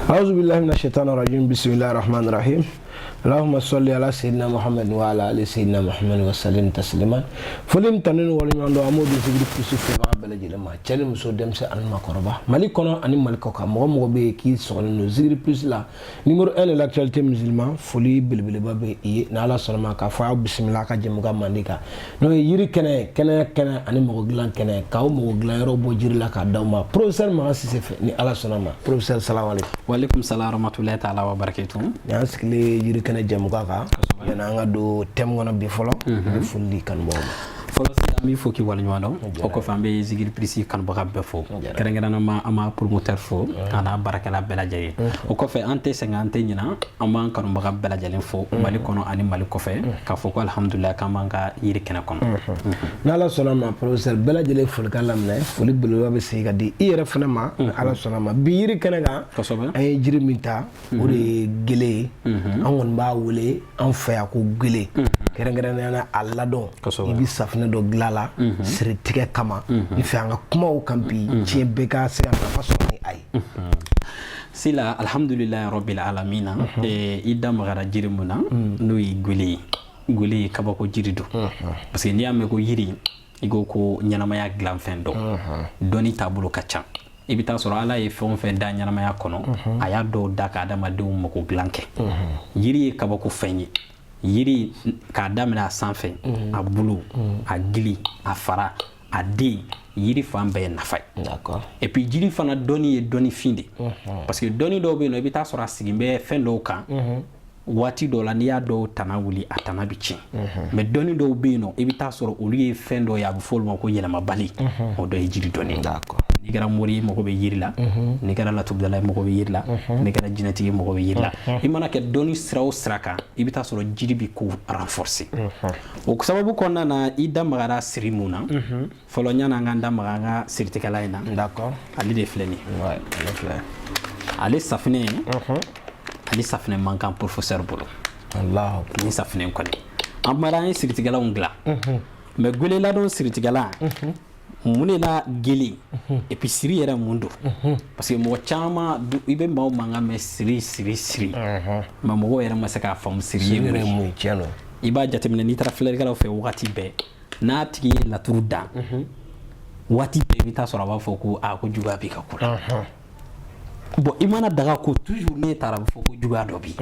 أعوذ بالله من الشيطان الرجيم بسم الله الرحمن الرحيم اللهم صل على سيدنا محمد وعلى آل سيدنا محمد وسلم تسليما فلن تنين ولم يندو أمود زغري كسوف بلا جلما تشلم سو دمس أن ما قربا مالك كنا أن مالك كا مو بي كي سون زغري بلس لا numéro 1 de l'actualité musulman foli belbele babe yi na ala salama ka fa bismillah ka jemu ga mandika no yiri kene ani mo glan kene ka mo glan ro bo jiri la ka dawma professeur ma si se ni ala salama professeur salam alaykum wa alaykum salam rahmatullahi ta'ala wa barakatuh ya skile yiri kene jemu ga ka yana nga do tem ngona bi folo fulli kan bo folo mi foki wala nyawdo o ko fambe zigir prisi kan baka be fo kerengana ma ama promoteur fo ana barakala bela jaye o ko fe ante 50 nyina ama kan baka bela jalen fo mali kono ani mali ko fe ka fo ko alhamdulillah kan manga yiri kena kono nala sonama professeur bela jale fo kalam ne foli belo be se gadi ire fana ma ala sonama bi yiri kena ga ay jiri minta o de gele angon ba wole an fa ya ko gele kerengana na alla don ibi safna do glala siri tigɛ kama ni fɛ an ka kumaw kan bi tiɲɛ bɛɛ ka se ka nafa sɔrɔ ni a ye sila alhamdulillahi rabbil alamin i da magara jiri mun na n'o ye gole ye kabako jiri don parce que n'i y'a mɛn ko yiri i ko ko ɲɛnamaya dilan fɛn dɔn dɔnni taabolo ka ca i bɛ taa sɔrɔ ala ye fɛn o fɛn da ɲɛnamaya kɔnɔ a y'a dɔw da ka adamadenw mago dilan kɛ yiri ye kabako fɛn ye yiri k'a daminɛ a sanfɛ a bulu a gili a fara a den yiri fan bɛɛ ye nafa ye et puis jiri fana dɔnni ye dɔnni fin de parce que dɔnni dɔw bɛ yen nɔ i bɛ taa sɔrɔ a sigilen bɛ fɛn dɔw kan waati dɔw la n'i y'a dɔw tana wuli a tana bɛ tiɲɛ mais dɔnni dɔw bɛ yen nɔ i bɛ taa sɔrɔ olu ye fɛn dɔw ye a bɛ fɔ olu ma ko yɛlɛmabali o dɔ ye jiri dɔnni n'i kɛra mori ye mago bɛ yiri la n'i kɛra latubudala ye mago bɛ yiri la n'i kɛra jinɛtigi ye mago bɛ yiri la i mana kɛ dɔnni sira o sira kan i bɛ taa sɔrɔ jiri bɛ ko renforcer o sababu kɔnɔna na i da magara siri mun na fɔlɔ ɲana an ka da maga an ka siritigɛla in na ale de filɛ nin ye ale safinɛ ale safinɛ man kan professeur bolo ni safinɛ kɔni an mara an ye siritigɛlaw dilan mais gele ladon siritigɛla mun de la gele et puis siri yɛrɛ mun don parce que mɔgɔ caman i bɛ maaw mankan mɛn siri mais mɔgɔw yɛrɛ ma se k'a faamu siri ye mun ye i b'a jateminɛ n'i taara filɛlikɛlaw fɛ wagati bɛɛ n'a tigi ye laturu da waati bɛɛ i bɛ taa sɔrɔ a b'a fɔ ko ko juguya b'i ka ko la bon i mana daga ko toujours ne taara a bɛ fɔ ko juguya dɔ bi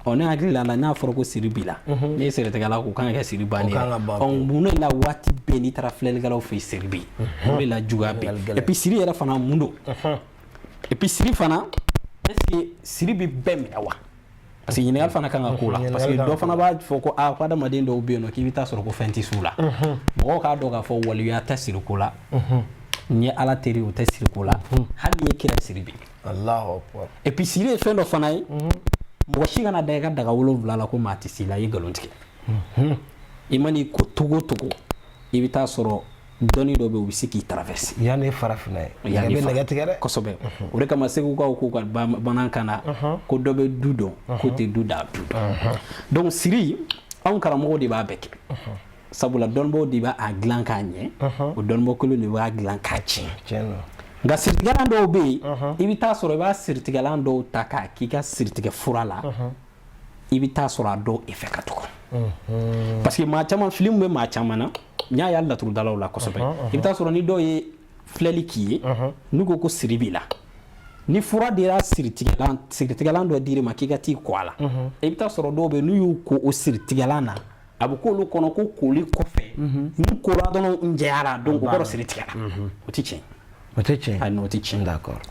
ne hakili la n'a fɔra ko siri b'i la ne ye siritigɛla ko kan ka kɛ siri bannen ye mun de la waati bɛɛ n'i taara filɛlikɛlaw fɛ siri bɛ yen mun de la juguya bɛ yen et puis siri yɛrɛ fana mun don et puis siri fana est ce que siri bɛ bɛɛ minɛ wa parce que ɲininkali fana kan ka k'o la parce que dɔ fana b'a fɔ ko ko adamaden dɔw bɛ yen nɔ k'i bɛ taa sɔrɔ ko fɛn tɛ s'u la mɔgɔw k'a dɔn k'a fɔ waliya tɛ siriko la n ye ala teri o tɛ siriko la hali n'i ye kira siri bi et puis siri ye fɛn dɔ fana ye mɔgɔ si kana da i ka daga 7 la ko maa tɛ s'i la i ye nkalon tigɛ i man'i ko togo togo i bɛ taa sɔrɔ dɔnni dɔ bɛ yen u bɛ se k'i traverser yanni farafinna ye nɛgɛ bɛ nɛgɛ tigɛ dɛ kosɛbɛ o de kama segukaw ko ka bamanankan na ko dɔ bɛ du dɔn ko tɛ du da du dɔn donc siri anw karamɔgɔw de b'a bɛɛ kɛ sabula dɔnnibaw de b'a dilan k'a ɲɛ o dɔnnibɔ kelen de b'a dilan k'a tiɲɛ nka siritigɛlan dɔw bɛ yen i bɛ taa sɔrɔ i b'a siritigɛlan dɔw ta k'a k'i ka siritigɛ fura la i bɛ taa sɔrɔ a dɔw effet ka dɔgɔ parce que maa caman fili min bɛ maa caman na n y'a ye laturudalaw la kosɛbɛ i bɛ taa sɔrɔ ni dɔw ye filɛli k'i ye n'u ko ko siri b'i la ni fura dira siritigɛlan dɔ dir'i ma k'i ka t'i ko a la i bɛ taa sɔrɔ dɔw bɛ yen n'u y'u ko o siritigɛlan na a bɛ k'olu kɔnɔ ko koli kɔfɛ n'u kora dɔrɔn n jɛyara donc o kɔrɔ siritigɛla o tɛ tiɲɛ o tɛ tiɲɛ n'o tɛ tiɲɛ d'accord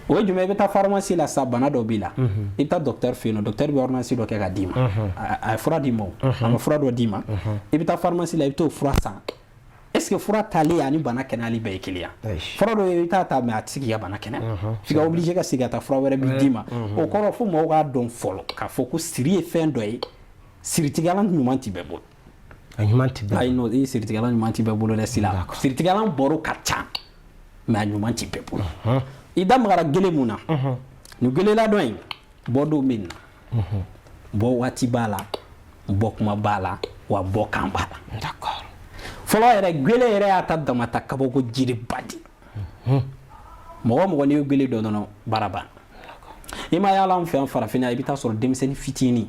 o ye jumɛn i bɛ taa pharmacie la sa bana dɔ b'i la i bɛ taa docteur fɛ yen nɔ docteur bɛ ordonnance dɔ kɛ ka d'i ma a ye fura d'i ma a ma fura dɔ d'i ma i bɛ taa pharmacie la i bɛ t'o fura san est ce que fura talen ani bana kɛnɛyali bɛɛ ye kelen ye fura dɔ i bɛ taa ta mais a tɛ se k'i ka bana kɛnɛya f'i ka obligé ka segin ka taa fura wɛrɛ bɛ d'i ma o kɔrɔ fo mɔgɔw k'a dɔn fɔlɔ k'a fɔ ko siri ye fɛn dɔ ye siritigɛlan ɲuman tɛ bɛɛ bolo a ɲuman tɛ bɛɛ ayi non siritigɛlan ɲuman tɛ bɛɛ bolo dɛ sila siritigɛlan bɔr'o ka ca mais a ɲuman tɛ bɛɛ bolo i da magara gele mun na nin gele ladɔn in bɔ don bɛ na bɔ waati b'a la bɔ kuma b'a la wa bɔ kan b'a la d'accord fɔlɔ yɛrɛ gele yɛrɛ y'a ta damata kabako jiri ba di mɔgɔ mɔgɔ n'i ye gele dɔn dɔrɔn baara banna ima ya lan fɛn farafina i bɛ taa sɔrɔ denmisɛnnin fitinin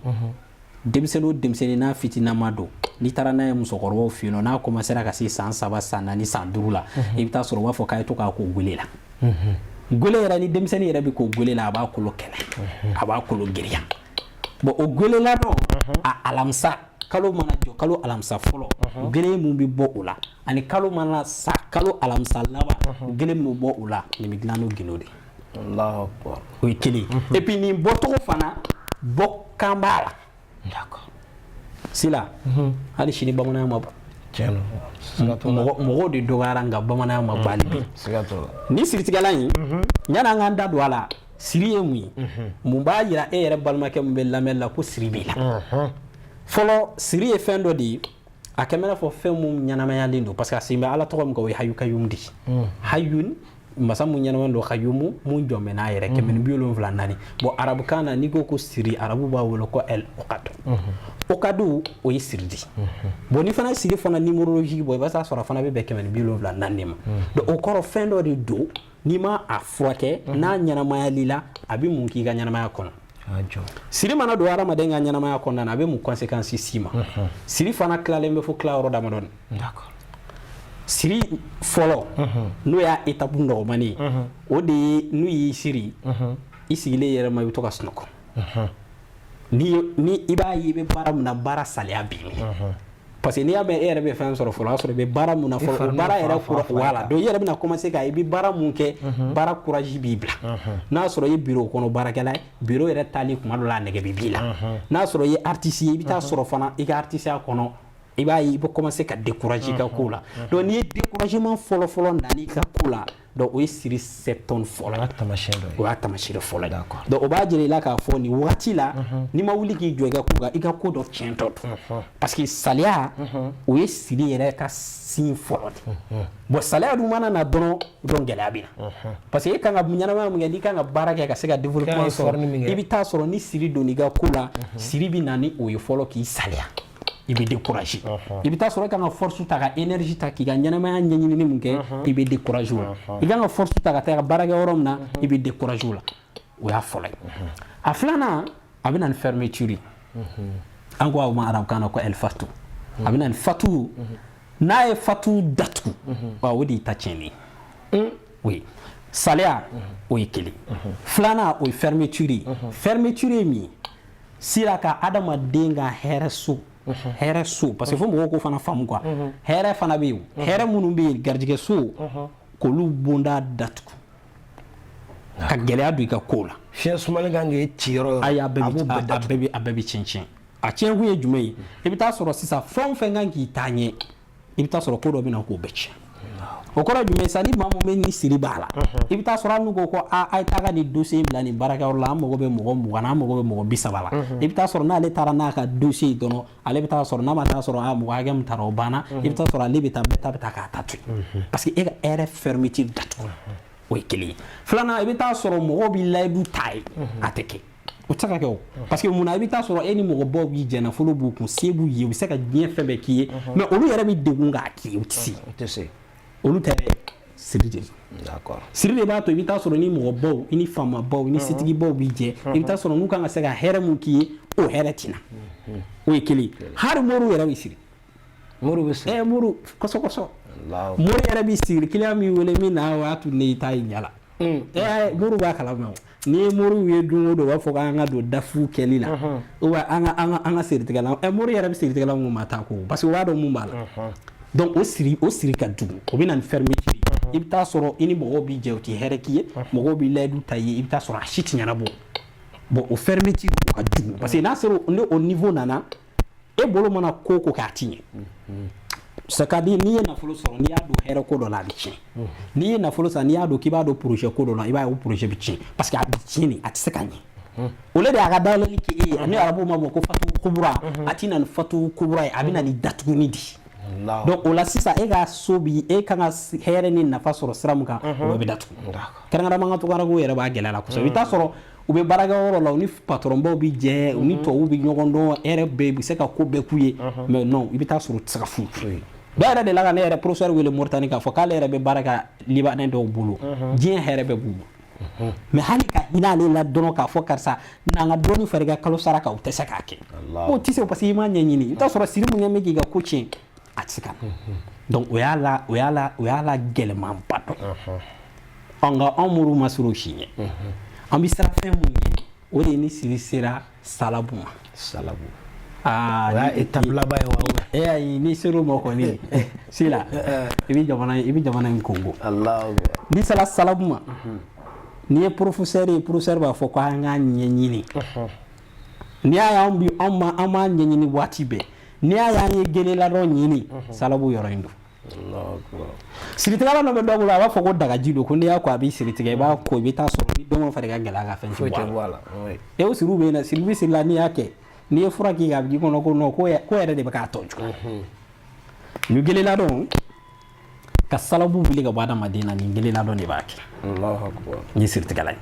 denmisɛnnin o denmisɛnnin n'a fitinama don n'i taara n'a ye musokɔrɔbaw fɛ yen nɔ n'a commencera ka se san 3 san 4 san 5 la i bɛ taa sɔrɔ u b'a fɔ k'a ye to k'a ko gele la gele yɛrɛ ni denmisɛnnin yɛrɛ bɛ ko gele la a b'a kolo kɛlɛ a b'a kolo giriya bon o gele la dɔn a alamisa kalo mana jɔ kalo alamisa fɔlɔ gele mun bɛ bɔ o la ani kalo mana sa kalo alamisa laban gele mun bɛ bɔ o la nin bɛ dilan n'o gele de Allahu Akbar. o ye kelen et puis nin bɔcogo fana bɔkan b'a la D'accord. sila hali sini bamananya ma bɔ Tiɲɛ mɔgɔw de dɔgɔyara nka bamananya ma bɔ hali bi siga t'o la. ni siritigɛla in yanni an k'an da don a la siri ye mun ye mun b'a yira e yɛrɛ balimakɛ mun bɛ lamɛnni la ko siri b'i la fɔlɔ siri ye fɛn dɔ de ye a kɛ mɛna fɔ fɛn mun ɲɛnamayalen don parce que a sen bɛ ala tɔgɔ min kan o ye hayu kayum de hayun masa mun ɲɛnaman don kayumu mun jɔn bɛ n'a yɛrɛ 174 bon arabukan na n'i ko ko siri arabu b'a wele ko el okadu okadu o ye siri di bon ni fana siri fana numérologique bɔ i b'a sɔrɔ fana bɛ bɛn 174 de ma donc o kɔrɔ fɛn dɔ de don n'i ma a furakɛ n'a ɲɛnamayali la a bɛ mun k'i ka ɲɛnamaya kɔnɔ siri mana don hadamaden ka ɲɛnamaya kɔnɔna na a bɛ mun conséquence s'i ma siri fana tilalen bɛ fo tilayɔrɔ damadɔni siri fɔlɔ n'o y'a étape nɔgɔmani ye o de ye n'u y'i siri i sigilen yɛrɛ ma i bɛ to ka sunɔgɔ ni i b'a ye i bɛ baara min na baara saliya b'i minɛ parce que n'i y'a mɛn e yɛrɛ bɛ fɛn sɔrɔ fɔlɔ o y'a sɔrɔ i bɛ baara mun na fɔlɔ o baara yɛrɛ kura wala donc i yɛrɛ bɛna commencer ka i bɛ baara mun kɛ baara courage b'i bila n'a sɔrɔ i ye bureau kɔnɔ baarakɛla ye bureau yɛrɛ taali kuma dɔ la a nɛgɛ bɛ b'i la n'a sɔrɔ i ye artiste ye i bɛ taa sɔrɔ fana i ka artisteya kɔnɔ i b'a ye i bɛ commencer ka décourager i ka ko la donc n'i ye découragement fɔlɔ nani i ka ko la donc o ye siri septɔn fɔlɔ o y'a taamasiyɛn fɔlɔ ye donc o b'a jira i la k'a fɔ nin wagati la n'i ma wuli k'i jɔ i ka ko dɔ tiɲɛtɔ don parce que saliya o ye siri yɛrɛ ka sin fɔlɔ de bon saliya dun mana na dɔrɔn gɛlɛya bɛ na parce que e kan ka ɲɛnamaya min kɛ n'i kan ka baara kɛ ka se ka développement sɔrɔ i bɛ taa sɔrɔ ni siri don i ka ko la siri bɛ na ni o ye fɔlɔ k'i saliya i bɛ décourager i bɛ taa sɔrɔ i kan ka force ta ka énergie ta k'i ka ɲɛnamaya ɲɛɲinini mun kɛ i bɛ décourager o la i kan ka force ta ka taa ka baara kɛ yɔrɔ min na i bɛ décourager o la o y'a fɔlɔ ye a filanan a bɛ na ni fermeture ye an ko a ma arabukan na ko el fatu a bɛ na ni fatu n'a ye fatu datugu o de y'i ta tiɲɛni ye oui saliya o ye kelen filanan o ye fermeture ye fermeture ye min ye sira ka adamaden ka hɛrɛ so hɛrɛ so parce que fo mɔgɔw ko fana faamu quoi hɛrɛ fana bɛ yen hɛrɛ minnu bɛ yen garijɛgɛ so k'olu bonda datugu ka gɛlɛya don i ka ko la fiɲɛ sumalen kan k'e ci yɔrɔ ayi a bɛɛ bɛ tiɲɛ a tiɲɛ kun ye jumɛn ye i bɛ taa sɔrɔ sisan fɛn o fɛn kan k'i taa ɲɛ i bɛ taa sɔrɔ ko dɔ bɛ na k'o bɛɛ tiɲɛ o kɔrɔ jumɛn sa ni maa mun bɛ ni siri b'a la i bɛ taa sɔrɔ hali n'u ko a ye taa ka nin dossier bila nin baarakɛyɔrɔ la an mago bɛ mɔgɔ 20 an mago bɛ mɔgɔ 30 la i bɛ taa sɔrɔ n'ale taara n'a ka dossier dɔrɔn ale bɛ taa sɔrɔ n'a ma taa sɔrɔ mɔgɔ hakɛ min taara o banna i bɛ taa sɔrɔ ale bɛ taa bɛɛ ta bɛ taa k'a ta to yen parce que e ka hɛrɛ fermeture datugu o ye kelen ye filanan i bɛ taa sɔrɔ mɔgɔw bɛ layidu ta ye a tɛ kɛ o tɛ se ka kɛ o parce que mun na i bɛ taa sɔrɔ e ni mɔgɔbaw b'i jɛ nafolo b'u kun se b'u ye u bɛ se ka diɲɛ fɛn bɛɛ k'i ye mais olu yɛrɛ bɛ degun k'a k'i ye u tɛ se olu tɛ siri de siri de b'a to i bɛ taa sɔrɔ ni mɔgɔbaw i ni faamabaw i ni setigibaw b'i jɛ i bɛ taa sɔrɔ n'u kan ka se ka hɛrɛ mun k'i ye o hɛrɛ tina o ye kelen hali moriw yɛrɛ bɛ siri moriw bɛ siri moriw kɔsɔkɔsɔ mori yɛrɛ bɛ siri client min wele min na o y'a to ne ta ye ɲala moriw b'a kalama ni ye moriw ye don o don u b'a fɔ k'an ka don dafu kɛli la ou an ka siritigɛla mori yɛrɛ bɛ siritigɛla mun ma taa ko parce que o b'a dɔn mun b'a la donc o siri ka jugu o bɛ na ni fermeture i bɛ taa sɔrɔ i ni mɔgɔw b'i jɛ o tɛ hɛrɛ k'i ye mɔgɔw b'i layidu ta ye i bɛ taa sɔrɔ a si tɛ ɲɛnabɔ bon o fermeture o ka jugu parce que n'a sera o niveau nana e bolo mana ko k'a ti ɲɛ c'est à dire n'i ye nafolo sɔrɔ n'i y'a don hɛrɛ ko dɔ la a bɛ tiɲɛ n'i ye nafolo sɔrɔ n'i y'a don k'i b'a don projet ko dɔ la i b'a ye o projet bɛ tiɲɛ parce que a bɛ tiɲɛ de a tɛ se ka ɲɛ o de y'a ka dayɛlɛli kɛ e ye ni arabuw ma bɔ ko fatu kubura a tɛ na ni fatu kubura ye a bɛ na ni datuguni di donc o la sisan e ka so bi e kan ka hɛrɛ ni nafa sɔrɔ sira min kan o bɛ datugu kɛrɛnkɛrɛnma an ka tukarakow yɛrɛ b'a gɛlɛya la kosɛbɛ i bɛ taa sɔrɔ u bɛ baarakɛyɔrɔ la u ni patɔrɔnbaw bɛ jɛ u ni tubabuw bɛ ɲɔgɔn dɔn hɛrɛ bɛɛ bɛ se ka ko bɛɛ k'u ye mais non i bɛ taa sɔrɔ u tɛ se ka foyi dɔw yɛrɛ de la ka ne yɛrɛ professeur wele Moritani k'a fɔ k'ale yɛrɛ bɛ baara kɛ Libanɛ dɔw bolo diɲɛ hɛrɛ bɛɛ b'u bolo mais hali ka hinale la dono ka fo karsa na nga doni fariga kalo saraka o tese ka ke o tise parce que ma nyanyini ta soro siri mu nyame giga coaching atsika donc o yala gelman pato anga amuru masuru shinye ambi sara fem mu nye o de ni siri sera salabu ya etabla ba wa ni sero mo ko ni sila ibi jamana en Congo ni sala salabu ni professeur ba fo ko nga nyanyini ni aya ambi ama nyanyini watibe ni aya ni gele la ro nyini salabu yoro indu siritigala no be dogula ba fo ko daga jido ko ni ya ko abi siritiga ba ko be ta so ni domo fare ga gela ga fen ci wala e o siru be na siru sila ni yake ni fura ki ga bi ko no ko ya de ba ka tonju ni gele la don ka salabu bili ga bada madina ni gele la don ni baki Allahu akbar ni sirtigala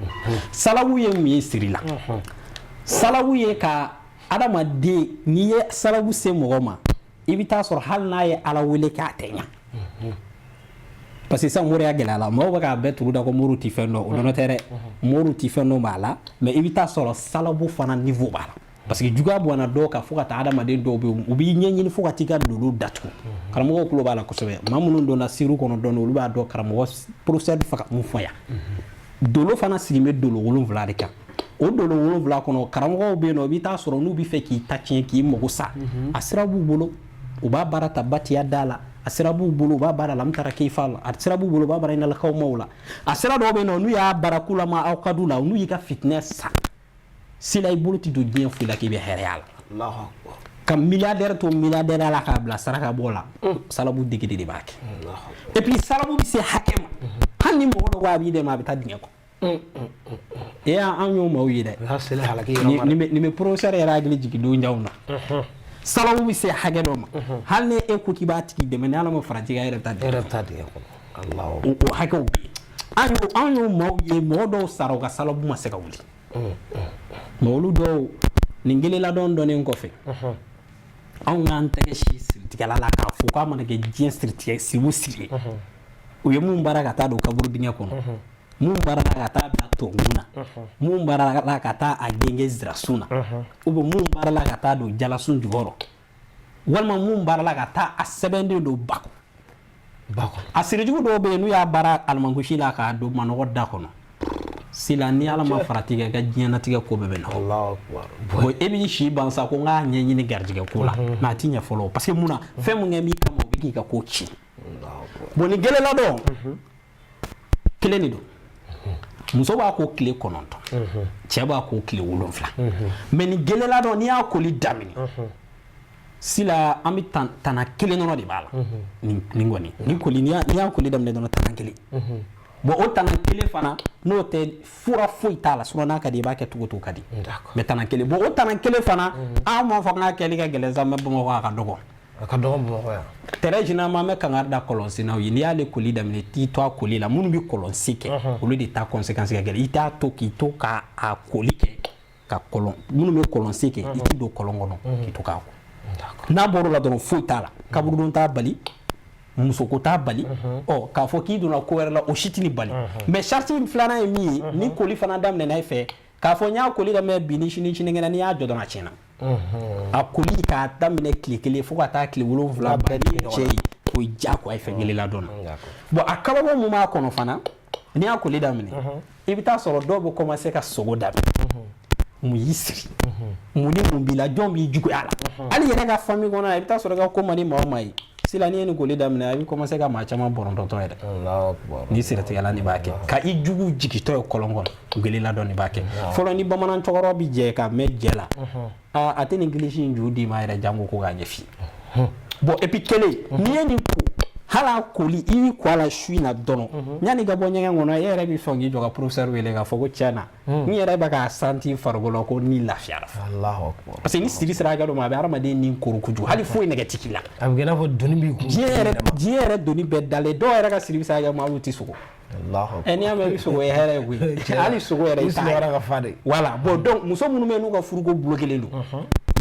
salabu ye mi sirila salabu ye ka adama de ni ye salabu se mogoma ibita sor hal na ye ala wele ka tenya parce que ça mori ya gelala mo ba ka betu da ko muru ti fenno o dono tere muru ti fenno mala mais ibita sor salabu fana niveau bala parce que juga bwana doka fuka ta adama de do be ubi nyenyi ni fuka tika lulu datu karamo ko bala ko sobe mamunun do na siru kono don lu ba do karamo procès faka mu foya dolo fana sigime dolo wolon vladika o dolo wolon vla kono karamo be no bi ta soro nu bi fe ki tachien ki mo sa asirabu bolo o ba barata batiya dala asirabu bolo ba bara lam tara kayfal asirabu bolo ba bara ina la kaw mawla asira do be no nu ya barakula ma aw kadula nu yika fitness sa sila ibolo ti do bien fu la ki be real Allahu akbar kam milliardaire to milliardaire la ka bla saraka bola salabu digidi di baki et puis salabu bi se hakema hanni mo do wa bi de ma be tadinga ko e an yo mo wi de hasila halaki ni me professeur era agli jigi do njawna salabu bi se hage do ma halne e ko ki ba tiki de men ala mo franci ga erata de ko Allahu o hako bi an yo mo ye mo do saroga salabu ma se ka wuli mawlu do ningele la don donen ko fe an ngan tege shi tigala la ka fu ka mana ke jien street si musili o ye mun baraka ta do kaburu dinya kono mun baraka ta da to nguna mun baraka ta a genge zrasuna o bo mun baraka ta do jalasun jugoro walma mun baraka ta a sebende do bako asirijugo do be nu ya bara almangushi la ka do manogo da kono sila ni ala ma faratiga ga jina tiga ko bebe no Allahu akbar bo ebi shi bansa ko nga nyenyi ni garjiga kula na tinya follow parce que muna fe mu ngemi kama wiki ka ko chi Allahu akbar bo ni gele la do kile ni do muso ba ko kile kononto che ba ko kile wolonfla mais ni gele la do ni a ko li damini sila ami tana kile no di bala ni ngoni ni ko li ni a ko li damne do tana kile bo o tanan kele fana no te fura foi tala so na ka di ba ke tugo kadi mais tanan kele bo o tanan kele fana a mo fa na kele ga gele za me bo mo ka dogo bo ya tere jina ma me kan arda kolon sina yi ni ale koli da mini ti to akoli la munu bi kolon sike o le de ta conséquence ga gele ita to ki to ka a koli ke ka kolon munu me kolon sike iti do kolon gono ki to ka ko na boro la don foi tala ka buru don ta bali muso ko ta bali ka fo ki duna ko wala o shitini bali mais charte flana e mi ni koli fana damne na fe ka fo nya koli da me bini shini ngena ni a jodo na china a koli ka damne klikele fo ka ta kli wolo vla bali che ko jako ay fe gele la don bo akaba mo ma kono fana ni a koli damne ibita soro do bo commencer ka sogo damne mu yisri mu ni mu bila jombi jugo ala ali yene ga fami gona ibita soro ga ko mani ma mai sila ni en gole damne abi commencer ka ma chama boron to ede Allahu akbar ni sirati yala ni bake ka i jugu jigito kolongon gele la don ni bake folo ni bamanan togoro bi je ka me jela ateni english njudi ma ere jango ko ga nyefi bo epi kele ni en ku hala koli i kwala shuina dono nyani ga bonye ngono yere bi fongi joga professeur wele ga fogo chana ni yere ba ka santi fargolo ko ni la fiara Allahu akbar parce que ni siri sira ga do ma be arama de ni korukuju hali fo ine ga tikila am gena fo doni bi ku jiere doni be dale do yere ga siri sira ga ma wuti suko Allahu akbar eni am bi suko e here wi ali suko yere ta ga fade voilà bon donc muso munu me nu ga furugo bloquer lelu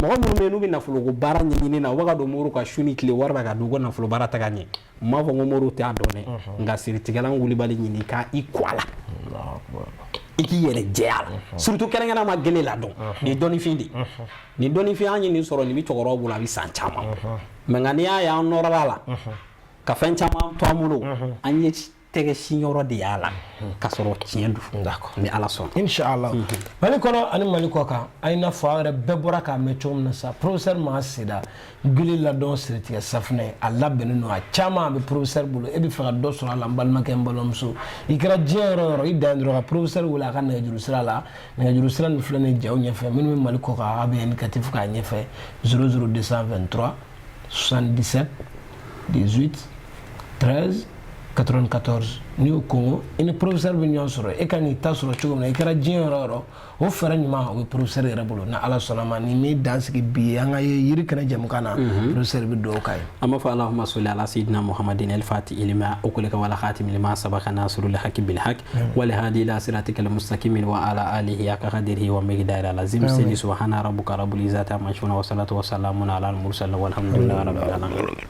mɔgɔ minnu bɛ yen n'u bɛ nafolo ko baara ɲɛɲini na u bɛ ka don mori ka su ni tile wari bɛ ka don ko nafolo baara ta ka ɲɛ n m'a fɔ ko mori t'a dɔn dɛ nka siritigɛlan wulibali ɲini ka i kɔ a la i k'i yɛrɛ jɛya la surtout kɛrɛnkɛrɛn ma gele la dɔn nin dɔnnifin de nin dɔnnifin an ye nin sɔrɔ nin bɛ cɛkɔrɔbaw bolo a bɛ san caman mɛ nka n'i y'a ye an nɔrɔla la ka fɛn caman to an bolo an ye tɛgɛ siyɔrɔ de y'a la ka sɔrɔ tiɲɛ don ni ala sɔnna inshallah mali kɔnɔ ani mali kɔ kan a n'a fɔ aw yɛrɛ bɛɛ bɔra k'a mɛn cogo min na sa professeur ma sida gili ladɔn siritigɛ safunɛ a labɛnnen don a caman a bɛ professeur bolo e bɛ fɛ ka dɔ sɔrɔ a la n balimakɛ n balimamuso i kɛra diɲɛ yɔrɔ yɔrɔ i dan dɔrɔn ka professeur wele a ka nɛgɛjuru sira la nɛgɛjuru sira nin filɛ nin jaw ɲɛfɛ minnu bɛ mali kɔ kan a bɛ indicatif k'a ɲɛfɛ 00223 77 18 13 94 n'i y'o kɔngɔ i ni professeur bɛ ɲɔgɔn sɔrɔ e ka n'i ta sɔrɔ cogo min na i kɛra diɲɛ yɔrɔ yɔrɔ o fɛɛrɛ ɲuman o bɛ professeur yɛrɛ bolo ni ala sɔnna ma ni min dan sigi bi an ka ye yiri kɛnɛ jɛmukan na professeur bɛ dugawu k'a ye an b'a fɔ allahumma salli ala sayyidina muhammadin al-fatih lima ukulika wala khatim lima sabaka nasrul haqi bil haqq wal hadi ila siratikal mustaqim wa ala alihi ya qadrihi wa miqdari lazim subhana rabbika rabbil izzati amma yasifun wa salatu wa salamun ala al mursalin walhamdulillahi rabbil alamin